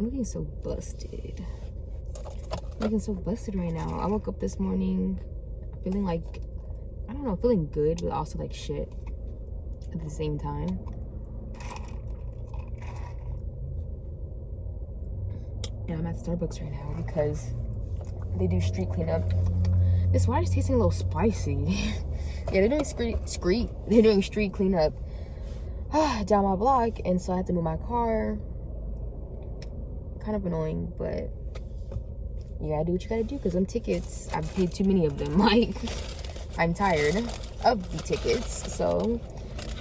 I'm looking so busted. I'm looking so busted right now. I woke up this morning feeling like, I don't know, feeling good, but also like shit at the same time. And I'm at Starbucks right now because they do street cleanup. This water's tasting a little spicy. Yeah, they're doing street cleanup down my block, and so I had to move my car. Kind of annoying, but you gotta do what you gotta do because them tickets, I've paid too many of them. Like, I'm tired of the tickets, so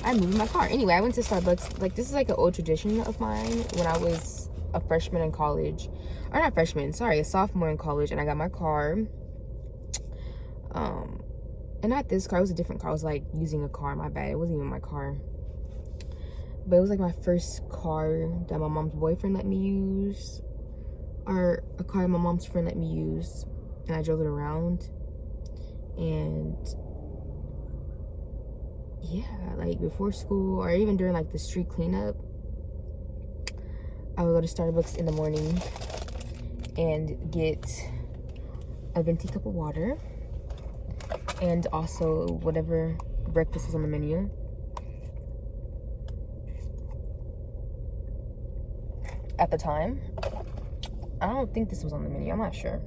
I'm moving my car. Anyway, I went to Starbucks. Like, this is like an old tradition of mine when I was a freshman in college. Or not freshman, sorry, a sophomore in college, and I got my car. And not this car, it was a different car. I was like using a car, my bad. It wasn't even my car. But it was like my first car that my mom's boyfriend let me use. Or a car my mom's friend let me use. And I drove it around. And yeah, like before school or even during like the street cleanup, I would go to Starbucks in the morning and get a venti cup of water. And also whatever breakfast was on the menu. At the time, I don't think this was on the menu. I'm not sure.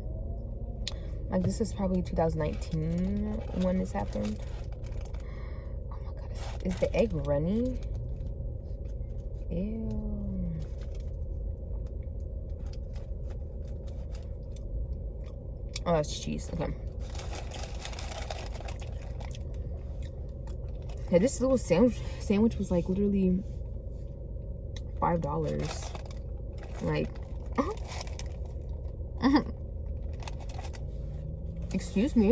Like, this is probably 2019 when this happened. Oh my god, is the egg runny? Ew. Oh, that's cheese. Okay. Yeah, this little sandwich was like literally $5. Like, excuse me.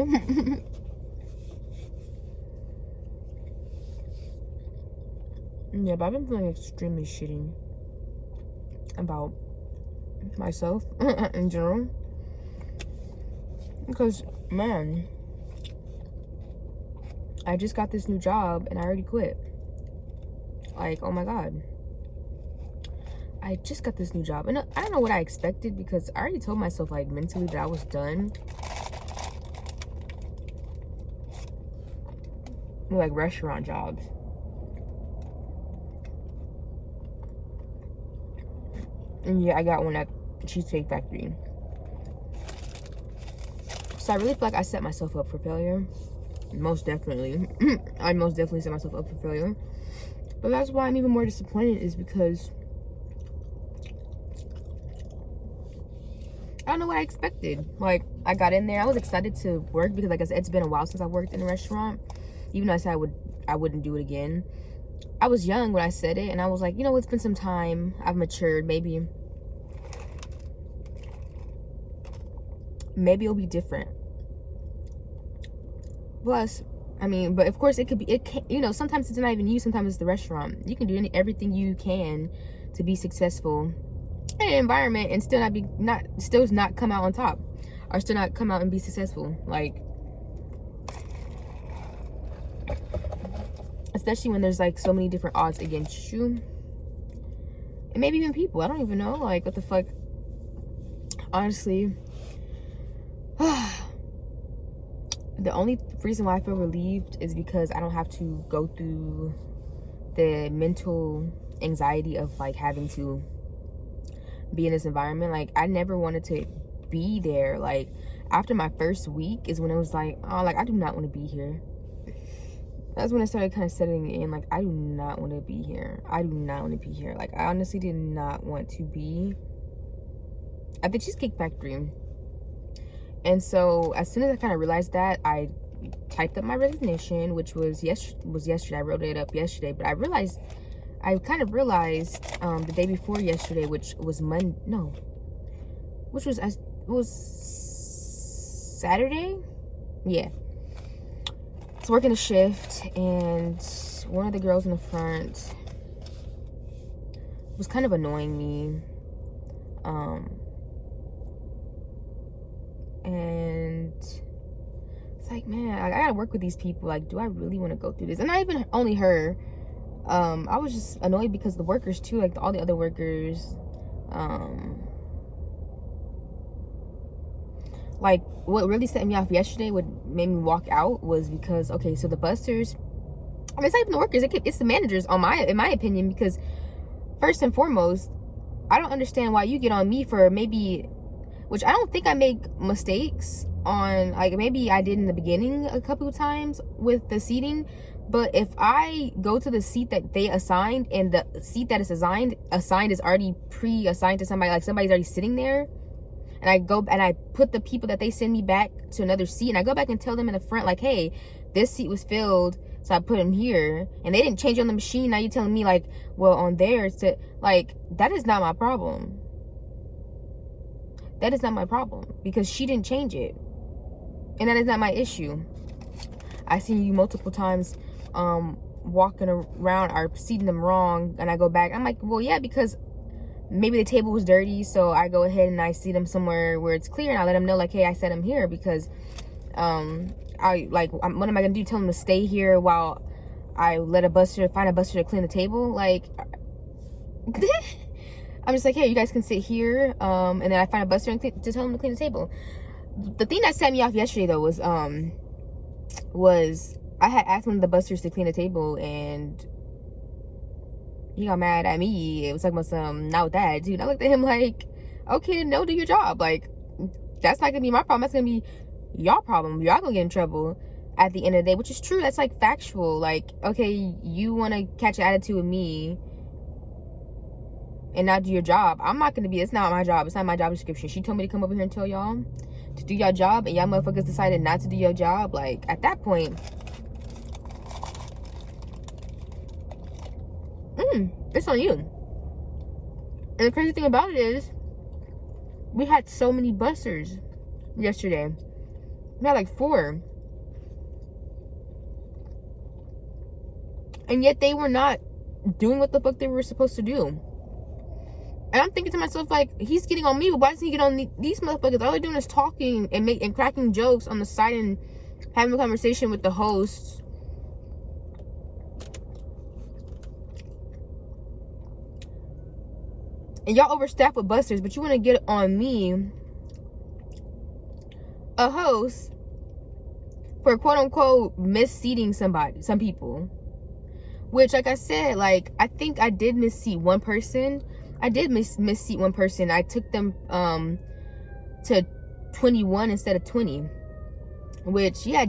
Yeah, but I've been feeling extremely shitty about myself in general. Because, man, I just got this new job and I already quit. Like, oh my god. I just got this new job. And I don't know what I expected because I already told myself, like, mentally that I was done with, like, restaurant jobs. And yeah, I got one at Cheesecake Factory. So I really feel like I set myself up for failure. Most definitely. I most definitely set myself up for failure. But that's why I'm even more disappointed, is because I don't know what I expected. Like, I got in there, I was excited to work because, like I said, it's been a while since I worked in a restaurant. Even though I said I wouldn't do it again. I was young when I said it, and I was like, you know, it's been some time. I've matured. Maybe it'll be different. Plus, I mean, but of course it can, you know, sometimes it's not even you, sometimes it's the restaurant. You can do everything you can to be successful in an environment and still not come out on top, or still not come out and be successful. Like, especially when there's like so many different odds against you, and maybe even people, I don't even know, like, what the fuck. Honestly, the only reason why I feel relieved is because I don't have to go through the mental anxiety of like having to be in this environment. Like, I never wanted to be there. Like, after my first week is when it was like, oh, like, I do not want to be here. That's when it started kind of setting in. Like, I do not want to be here. I do not want to be here. Like, I honestly did not want to be at the Cheesecake Factory. And so as soon as I kind of realized that, I typed up my resignation, which was yesterday. I wrote it up yesterday, but I kind of realized the day before yesterday, which was Saturday. Yeah, I was working a shift, and one of the girls in the front was kind of annoying me. And it's like, man, I gotta work with these people. Like, do I really want to go through this? And not even only her. I was just annoyed because the workers too, like all the other workers, like, what really set me off yesterday, what made me walk out, was because, okay, so the busters, I mean, it's not even the workers, it's the managers, in my opinion, because first and foremost, I don't understand why you get on me for maybe, which I don't think I make mistakes on, like, maybe I did in the beginning a couple of times with the seating, but if I go to the seat that they assigned, and the seat that is assigned is already pre-assigned to somebody, like somebody's already sitting there, and I go and I put the people that they send me back to another seat, and I go back and tell them in the front, like, hey, this seat was filled, so I put them here, and they didn't change on the machine. Now you're telling me, like, well, on theirs, to, like, that is not my problem. That is not my problem, because she didn't change it, and that is not my issue. I seen you multiple times walking around or seating them wrong, and I go back, I'm like, well, yeah, because maybe the table was dirty, so I go ahead and I see them somewhere where it's clear, and I let them know, like, hey, I set them here because what am I gonna do, tell them to stay here while I find a buster to clean the table? Like, I'm just like, hey, you guys can sit here, and then I find a buster to tell them to clean the table. The thing that set me off yesterday, though, was I had asked one of the busters to clean the table, and he got mad at me. It was like, not with that, dude. I looked at him like, okay, no, do your job. Like, that's not gonna be my problem. That's gonna be y'all problem. Y'all gonna get in trouble at the end of the day, which is true. That's like factual. Like, okay, you want to catch an attitude with me and not do your job. I'm not gonna be. It's not my job. It's not my job description. She told me to come over here and tell y'all to do your job, and y'all motherfuckers decided not to do your job. Like, at that point, it's on you. And the crazy thing about it is, we had so many busters yesterday. We had like 4. And yet they were not doing what the fuck they were supposed to do. And I'm thinking to myself, like, he's getting on me, but why doesn't he get on these motherfuckers? All they're doing is talking and cracking jokes on the side and having a conversation with the host. And y'all overstaffed with busters, but you want to get on me, a host, for quote unquote misseating some people. Which, like I said, like, I think I did misseat one person. I did misseat one person. I took them to 21 instead of 20. Which, yeah,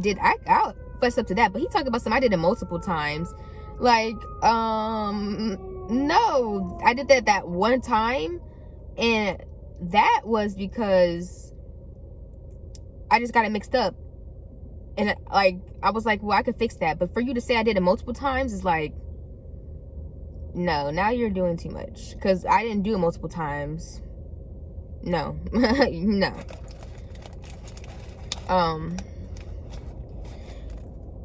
I'll fess up to that. But he talked about something I did it multiple times. Like, no, I did that one time, and that was because I just got it mixed up, and like, I was like, well, I could fix that. But for you to say I did it multiple times is like, no, now you're doing too much, because I didn't do it multiple times. No. No.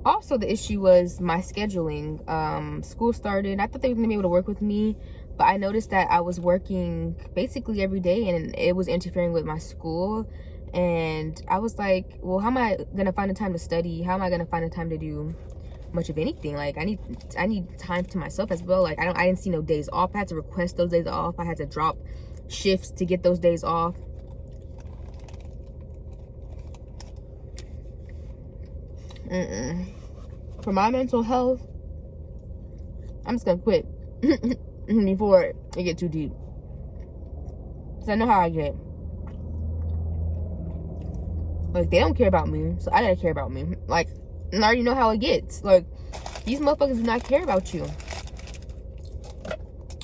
Also, the issue was my scheduling. School started. I thought they were gonna be able to work with me, but I noticed that I was working basically every day, and it was interfering with my school. And I was like, well, how am I gonna find the time to study? How am I gonna find the time to do much of anything? Like, I need time to myself as well. Like, I didn't see no days off. I had to request those days off. I had to drop shifts to get those days off. For my mental health, I'm just gonna quit before it get too deep, because I know how I get. Like, they don't care about me, so I gotta care about me. Like, and I already know how it gets. Like, these motherfuckers do not care about you.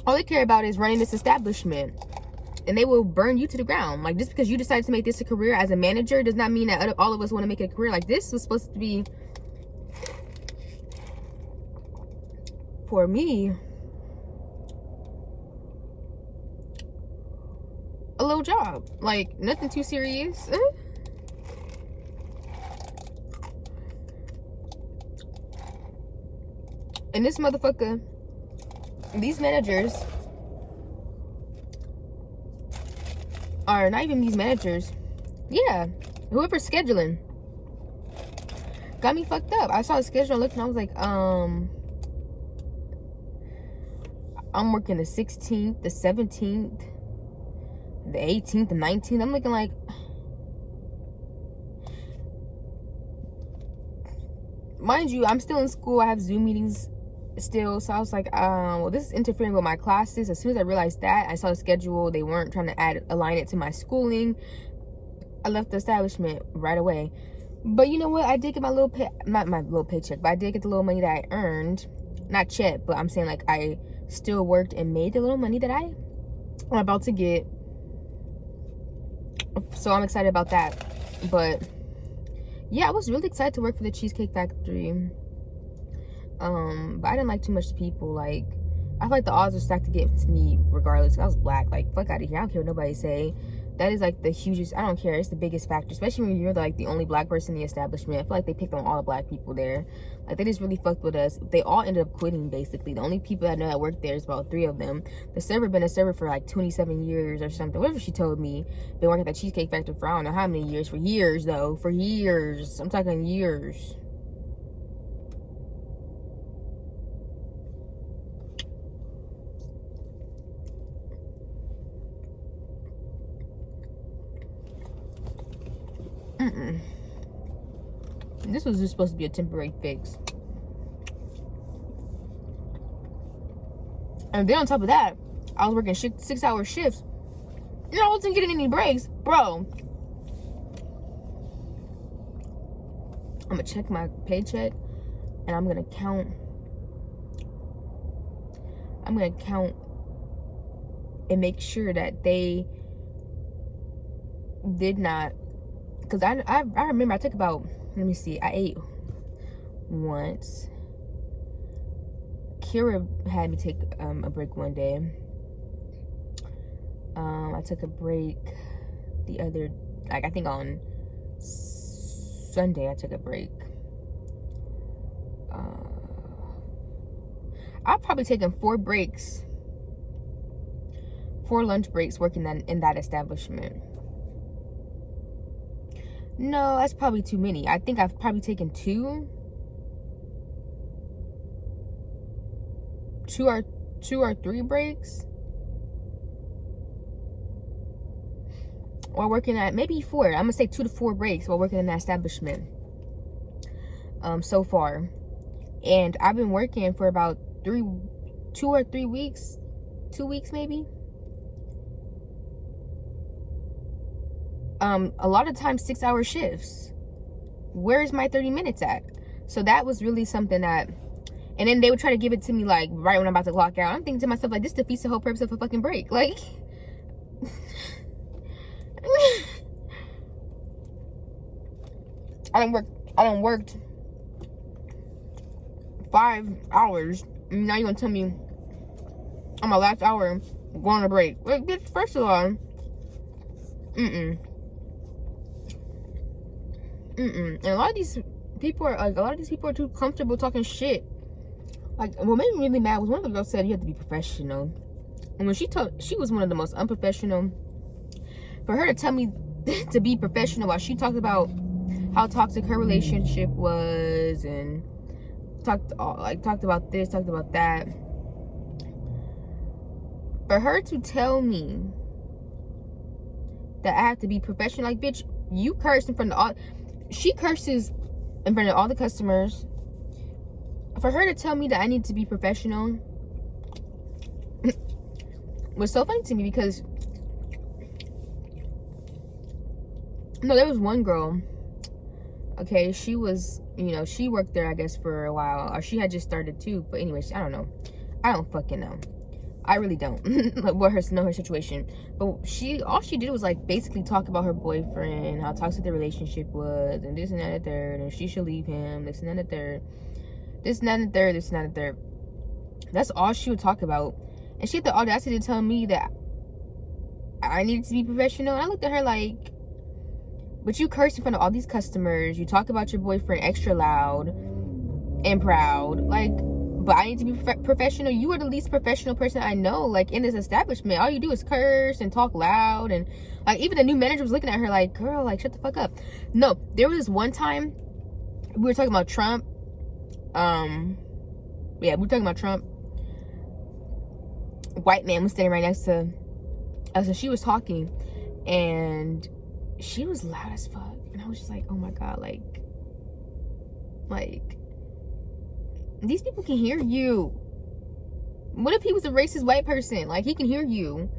All they care about is running this establishment, and they will burn you to the ground. Like, just because you decided to make this a career as a manager does not mean that all of us want to make it a career. Like, this was supposed to be, for me, a little job. Like, nothing too serious. And this motherfucker, these managers are not even these managers. Yeah, whoever's scheduling got me fucked up. I saw the schedule, I looked, and I was like, I'm working the 16th, the 17th, the 18th, the 19th. I'm looking like, mind you, I'm still in school. I have Zoom meetings still. So I was like, well, this is interfering with my classes. As soon as I realized that, I saw the schedule. They weren't trying to align it to my schooling. I left the establishment right away. But you know what? I did get my little not my little paycheck, but I did get the little money that I earned. Not check, but I'm saying like I still worked and made the little money that I'm about to get. So I'm excited about that. But yeah, I was really excited to work for the Cheesecake Factory. But I didn't like too much people. Like, I feel like the odds were stacked to get to me regardless. I was black. Like, fuck out of here. I don't care what nobody say. That is like the hugest, I don't care, it's the biggest factor, especially when you're like the only black person in the establishment. I feel like they picked on all the black people there. Like, they just really fucked with us. They all ended up quitting, basically. The only people I know that worked there is about 3 of them. The server been a server for like 27 years or something, whatever she told me. Been working at that Cheesecake Factory for I don't know how many years. For years though, for years. I'm talking years. This was just supposed to be a temporary fix. And then on top of that, I was working 6-hour shifts. And I wasn't getting any breaks. Bro. I'm going to check my paycheck. And I'm going to count. I'm going to count. And make sure that they did not. Because I remember I took about, let me see, I ate once. Kira had me take a break one day. I took a break the other, like I think on Sunday I took a break. I've probably taken 4 breaks, 4 lunch breaks working in that establishment. No, that's probably too many. I think I've probably taken 2 or 3 breaks while working at, maybe 4. I'm gonna say 2 to 4 breaks while working in that establishment so far. And I've been working for about 2 or 3 weeks, 2 weeks maybe. A lot of times 6-hour shifts. Where's my 30 minutes at? So that was really something that, and then they would try to give it to me like right when I'm about to clock out. I'm thinking to myself like, this defeats the whole purpose of a fucking break. Like, I done worked 5 hours. And now you gonna tell me on my last hour going on a break? Like, bitch, first of all, and a lot of these people are too comfortable talking shit. Like, what made me really mad was one of the girls said you have to be professional, and when she was one of the most unprofessional. For her to tell me to be professional while she talked about how toxic her relationship was and talked about this, talked about that. For her to tell me that I have to be professional, like, bitch, you cursed in front of all. She curses in front of all the customers. For her to tell me that I need to be professional was so funny to me because, no, there was one girl, okay, she was, you know, she worked there, I guess, for a while, or she had just started too, but anyways, I don't know. I don't fucking know. I really don't know her situation. But all she did was like basically talk about her boyfriend, how toxic the relationship was, and this and that and the third, and she should leave him, this and that and the third, this and that and the third, this and that and the third. That's all she would talk about. And she had the audacity to tell me that I needed to be professional. And I looked at her like, but you cursed in front of all these customers, you talk about your boyfriend extra loud and proud, like, but I need to be professional. You are the least professional person I know, like, in this establishment. All you do is curse and talk loud. And, like, even the new manager was looking at her like, girl, like, shut the fuck up. No, there was this one time we were talking about Trump. Yeah, we were talking about Trump. White man was standing right next to us, and she was talking, and she was loud as fuck. And I was just like, oh my God, like, these people can hear you. What if he was a racist white person? Like, he can hear you.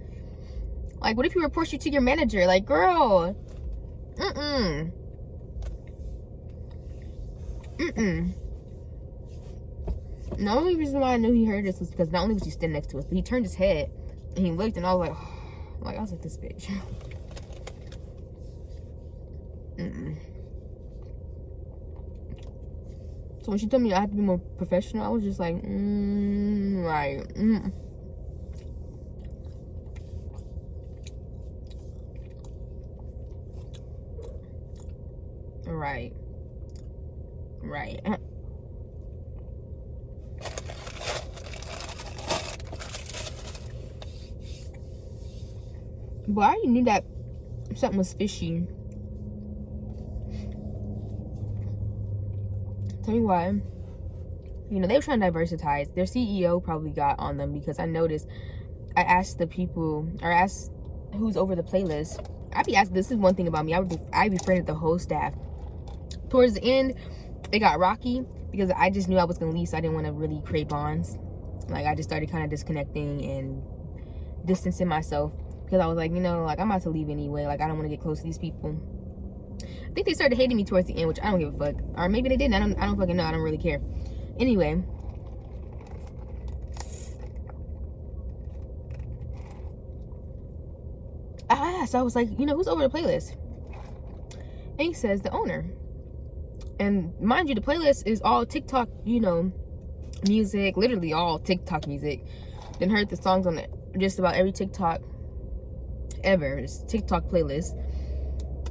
Like, what if he reports you to your manager? Like, girl, mm-mm. The only reason why I knew he heard this was because not only was he standing next to us, but he turned his head and he looked, and I was like, oh. I was like, this bitch. So when she told me I had to be more professional, I was just like, right. Right. But I already knew that something was fishy. Tell me why. You know, they were trying to diversitize. Their CEO probably got on them because I noticed. I asked the people, or asked who's over the playlist. I'd be asked. This is one thing about me. I befriended the whole staff. Towards the end, it got rocky because I just knew I was gonna leave, so I didn't want to really create bonds. Like, I just started kind of disconnecting and distancing myself because I was like, you know, like, I'm about to leave anyway. Like, I don't want to get close to these people. I think they started hating me towards the end, which I don't give a fuck. Or maybe they didn't. I don't fucking know. I don't really care. Anyway. I asked. I was like, you know, who's over the playlist? And he says the owner. And mind you, the playlist is all TikTok, you know, music. Literally all TikTok music. Then heard the songs on just about every TikTok ever. It's TikTok playlist.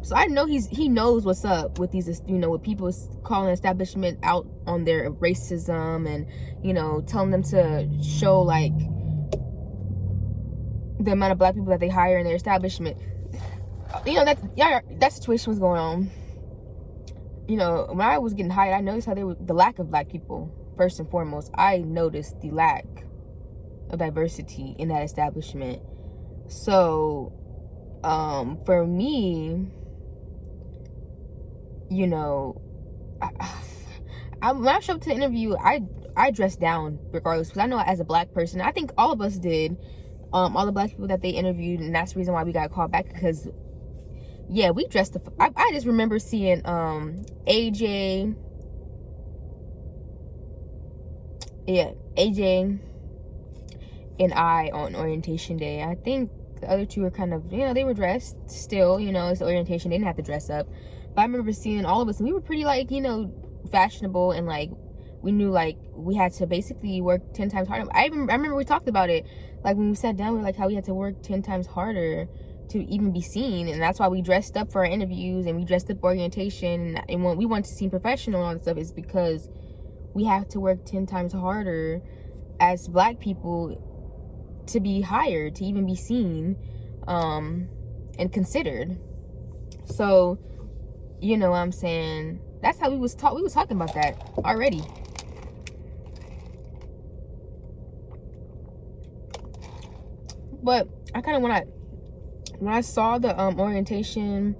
So I know he knows what's up with these, you know, with people calling establishment out on their racism and, you know, telling them to show, like, the amount of black people that they hire in their establishment. You know, that situation was going on. You know, when I was getting hired, I noticed how the lack of black people, first and foremost. I noticed the lack of diversity in that establishment. So, for me, you know, when I showed up to the interview, I dressed down regardless, because I know as a black person, I think all of us did, all the black people that they interviewed, and that's the reason why we got called back, because yeah, we dressed I just remember seeing AJ and I on orientation day. I think the other two were kind of, you know, they were dressed still, you know, it's orientation, they didn't have to dress up. But I remember seeing all of us, and we were pretty, like, you know, fashionable, and, like, we knew, like, we had to basically work 10 times harder. I remember we talked about it, like, when we sat down, we were like, how we had to work 10 times harder to even be seen. And that's why we dressed up for our interviews, and we dressed up for orientation, and when we wanted to seem professional and all that stuff, is because we have to work 10 times harder as black people to be hired, to even be seen, and considered. So, you know what I'm saying? That's how we was talking about that already. But I kind of, when I saw the orientation,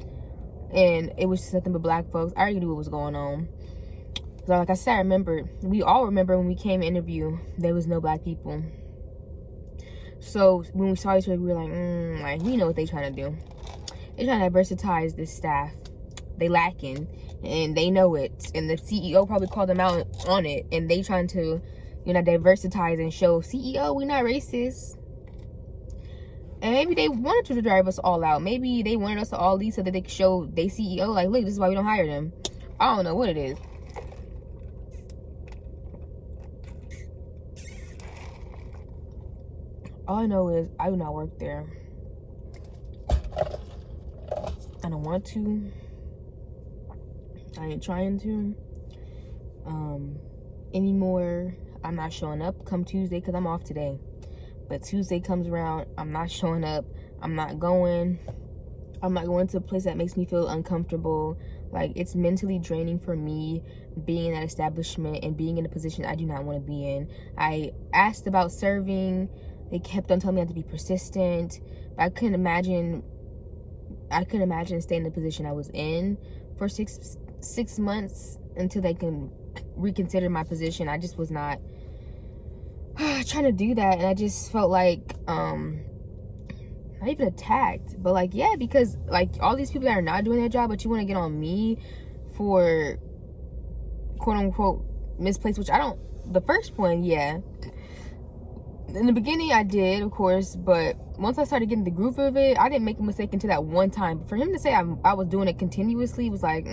and it was just nothing but black folks, I already knew what was going on. So, like I said, we all remember when we came to interview, there was no black people. So when we saw each other, we were like, we know what they trying to do. They trying to diversitize this staff. They lacking, and they know it. And the CEO probably called them out on it, and they trying to, you know, diversitize and show, CEO, we not racist. And maybe they wanted to drive us all out. Maybe they wanted us to all leave so that they could show their CEO, like, look, this is why we don't hire them. I don't know what it is. All I know is I do not work there. I don't want to. I ain't trying to. Anymore. I'm not showing up come Tuesday because I'm off today. But Tuesday comes around, I'm not showing up. I'm not going to a place that makes me feel uncomfortable. Like, it's mentally draining for me being in that establishment and being in a position I do not want to be in. I asked about serving. They kept on telling me I had to be persistent. But I couldn't imagine staying in the position I was in for six months until they can reconsider my position. I just was not trying to do that, and I just felt like not even attacked, but like, yeah, because like all these people that are not doing their job, but you want to get on me for quote unquote misplaced, which I don't. The first one, yeah, in the beginning I did, of course, but once I started getting the groove of it, I didn't make a mistake until that one time. But for him to say I was doing it continuously was like,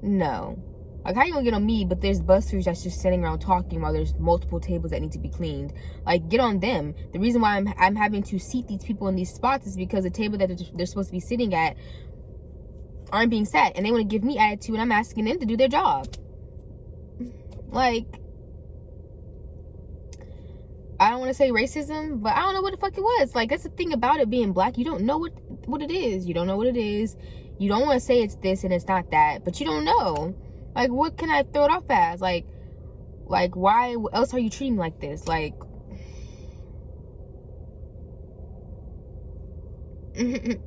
no. Like, how you gonna get on me, but there's busters that's just sitting around talking while there's multiple tables that need to be cleaned? Like, get on them. The reason why I'm having to seat these people in these spots is because the table that they're supposed to be sitting at aren't being sat, and they want to give me attitude, and I'm asking them to do their job. Like, I don't want to say racism, but I don't know what the fuck it was. Like, that's the thing about it being black. You don't know what it is. You don't know what it is. You don't want to say it's this and it's not that, but you don't know. Like, what can I throw it off as? Like, why else are you treating me like this? Like, it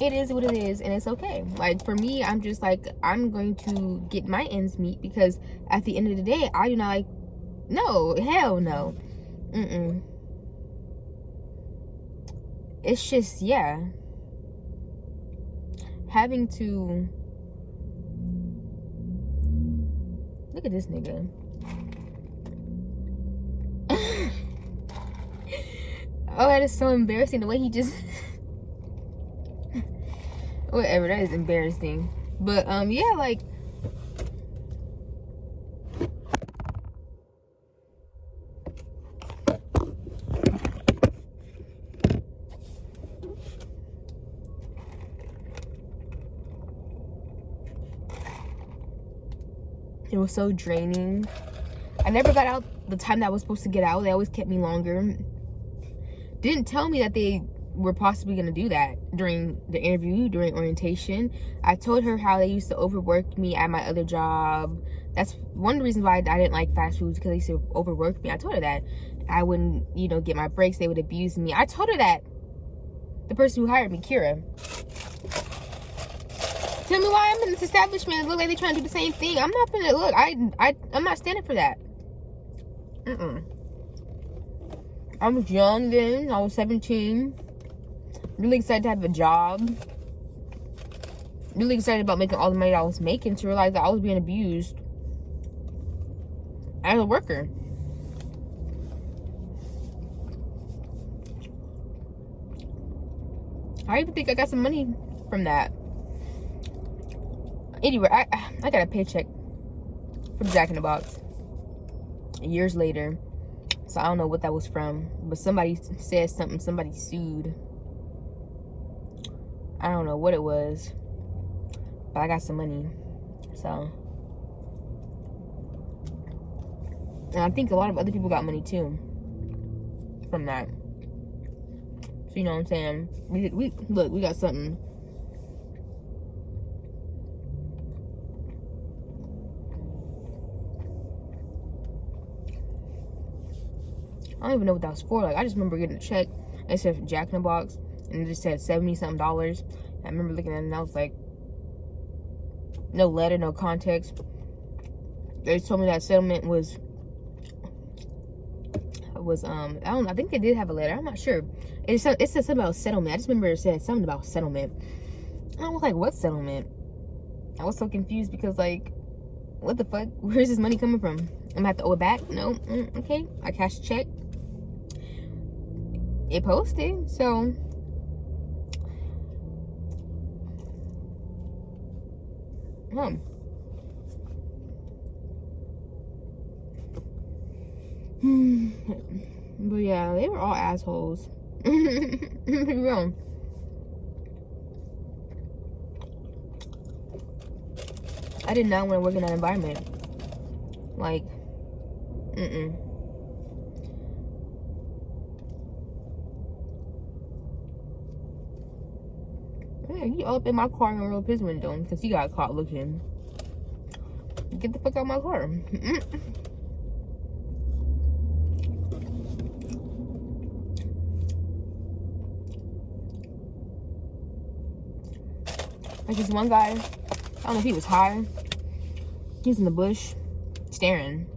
is what it is, and it's okay. Like, for me, I'm just like, I'm going to get my ends meet, because at the end of the day, I do not like, no, hell no. It's just, yeah, having to look at this nigga. Oh, that is so embarrassing, the way he just whatever, that is embarrassing. But yeah, like, it was so draining. I never got out the time that I was supposed to get out. They always kept me longer. Didn't tell me that they were possibly going to do that during the interview, during orientation. I told her how they used to overwork me at my other job. That's one of the reasons why I didn't like fast foods, because they used to overwork me. I told her that. I wouldn't, get my breaks. They would abuse me. I told her that. The person who hired me, Kira. Tell me why I'm in this establishment. It look like they're trying to do the same thing. I'm not gonna look. I'm not standing for that. I was young then. I was 17. Really excited to have a job. Really excited about making all the money I was making, to realize that I was being abused as a worker. I even think I got some money from that. Anyway, I got a paycheck from Jack in the Box years later, so I don't know what that was from, but somebody said something, somebody sued. I don't know what it was, but I got some money. So, and I think a lot of other people got money too from that. So, you know what I'm saying? We look, we got something. I don't even know what that was for. Like, I just remember getting a check. It said Jack in the Box, and it just said $70-something. I remember looking at it, and I was like, no letter, no context. They told me that settlement was I think they did have a letter. I'm not sure. It said something about settlement. I just remember it said something about settlement. And I was like, what settlement? I was so confused, because, like, what the fuck? Where's this money coming from? I'm gonna have to owe it back? No? Okay. I cashed a check. It posted, so but yeah, they were all assholes. Be real. I did not want to work in that environment. Like, Yeah, he all up in my car and rolled up his window because he got caught looking. Get the fuck out of my car. Like, this one guy, I don't know if he was high, He's in the bush, staring.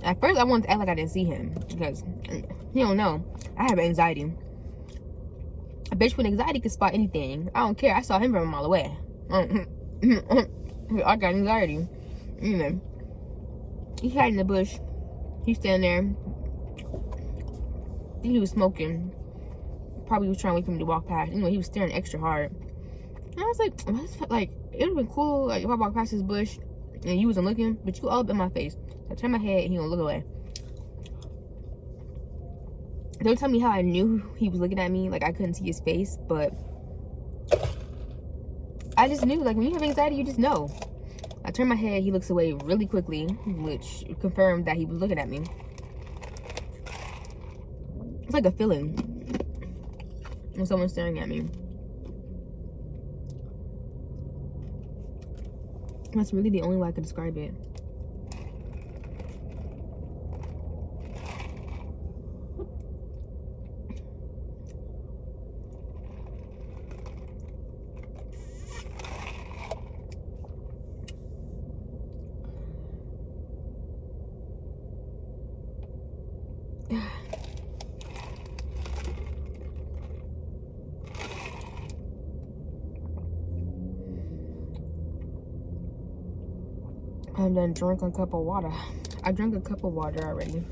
At first, I wanted to act like I didn't see him because you don't know. I have anxiety. A bitch with anxiety can spot anything. I don't care. I saw him from a mile away. I got anxiety. Anyway, he hid in the bush. He's standing there. I think he was smoking. Probably was trying to wait for me to walk past. Anyway, he was staring extra hard. And I was like, it would have been cool like if I walked past this bush and you wasn't looking, but you all up in my face. So I turned my head and he gonna look away. Don't tell me how I knew he was looking at me. Like, I couldn't see his face, but I just knew. Like, when you have anxiety, you just know. I turned my head. He looks away really quickly, which confirmed that he was looking at me. It's like a feeling when someone's staring at me. That's really the only way I could describe it. I'm done drinking a cup of water. I drank a cup of water already.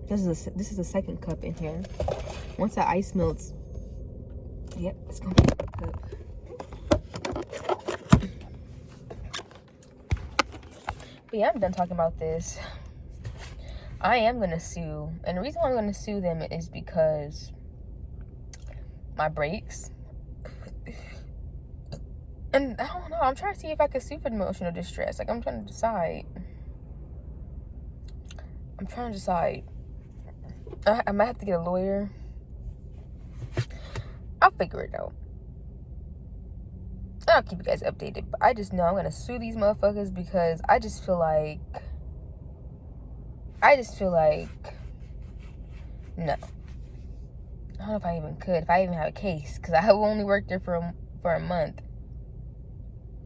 This is a second cup in here. Once the ice melts, yep, it's gonna be a cup. But yeah, I'm done talking about this. I am gonna sue, and the reason why I'm gonna sue them is because my brakes. And I don't know, I'm trying to see if I can sue for emotional distress. Like, I'm trying to decide. I might have to get a lawyer. I'll figure it out. I'll keep you guys updated. But I just know I'm going to sue these motherfuckers because I just feel like... No. I don't know if I even could. If I even have a case. Because I only worked there for a month.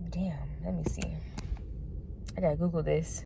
Damn, let me see. I gotta Google this.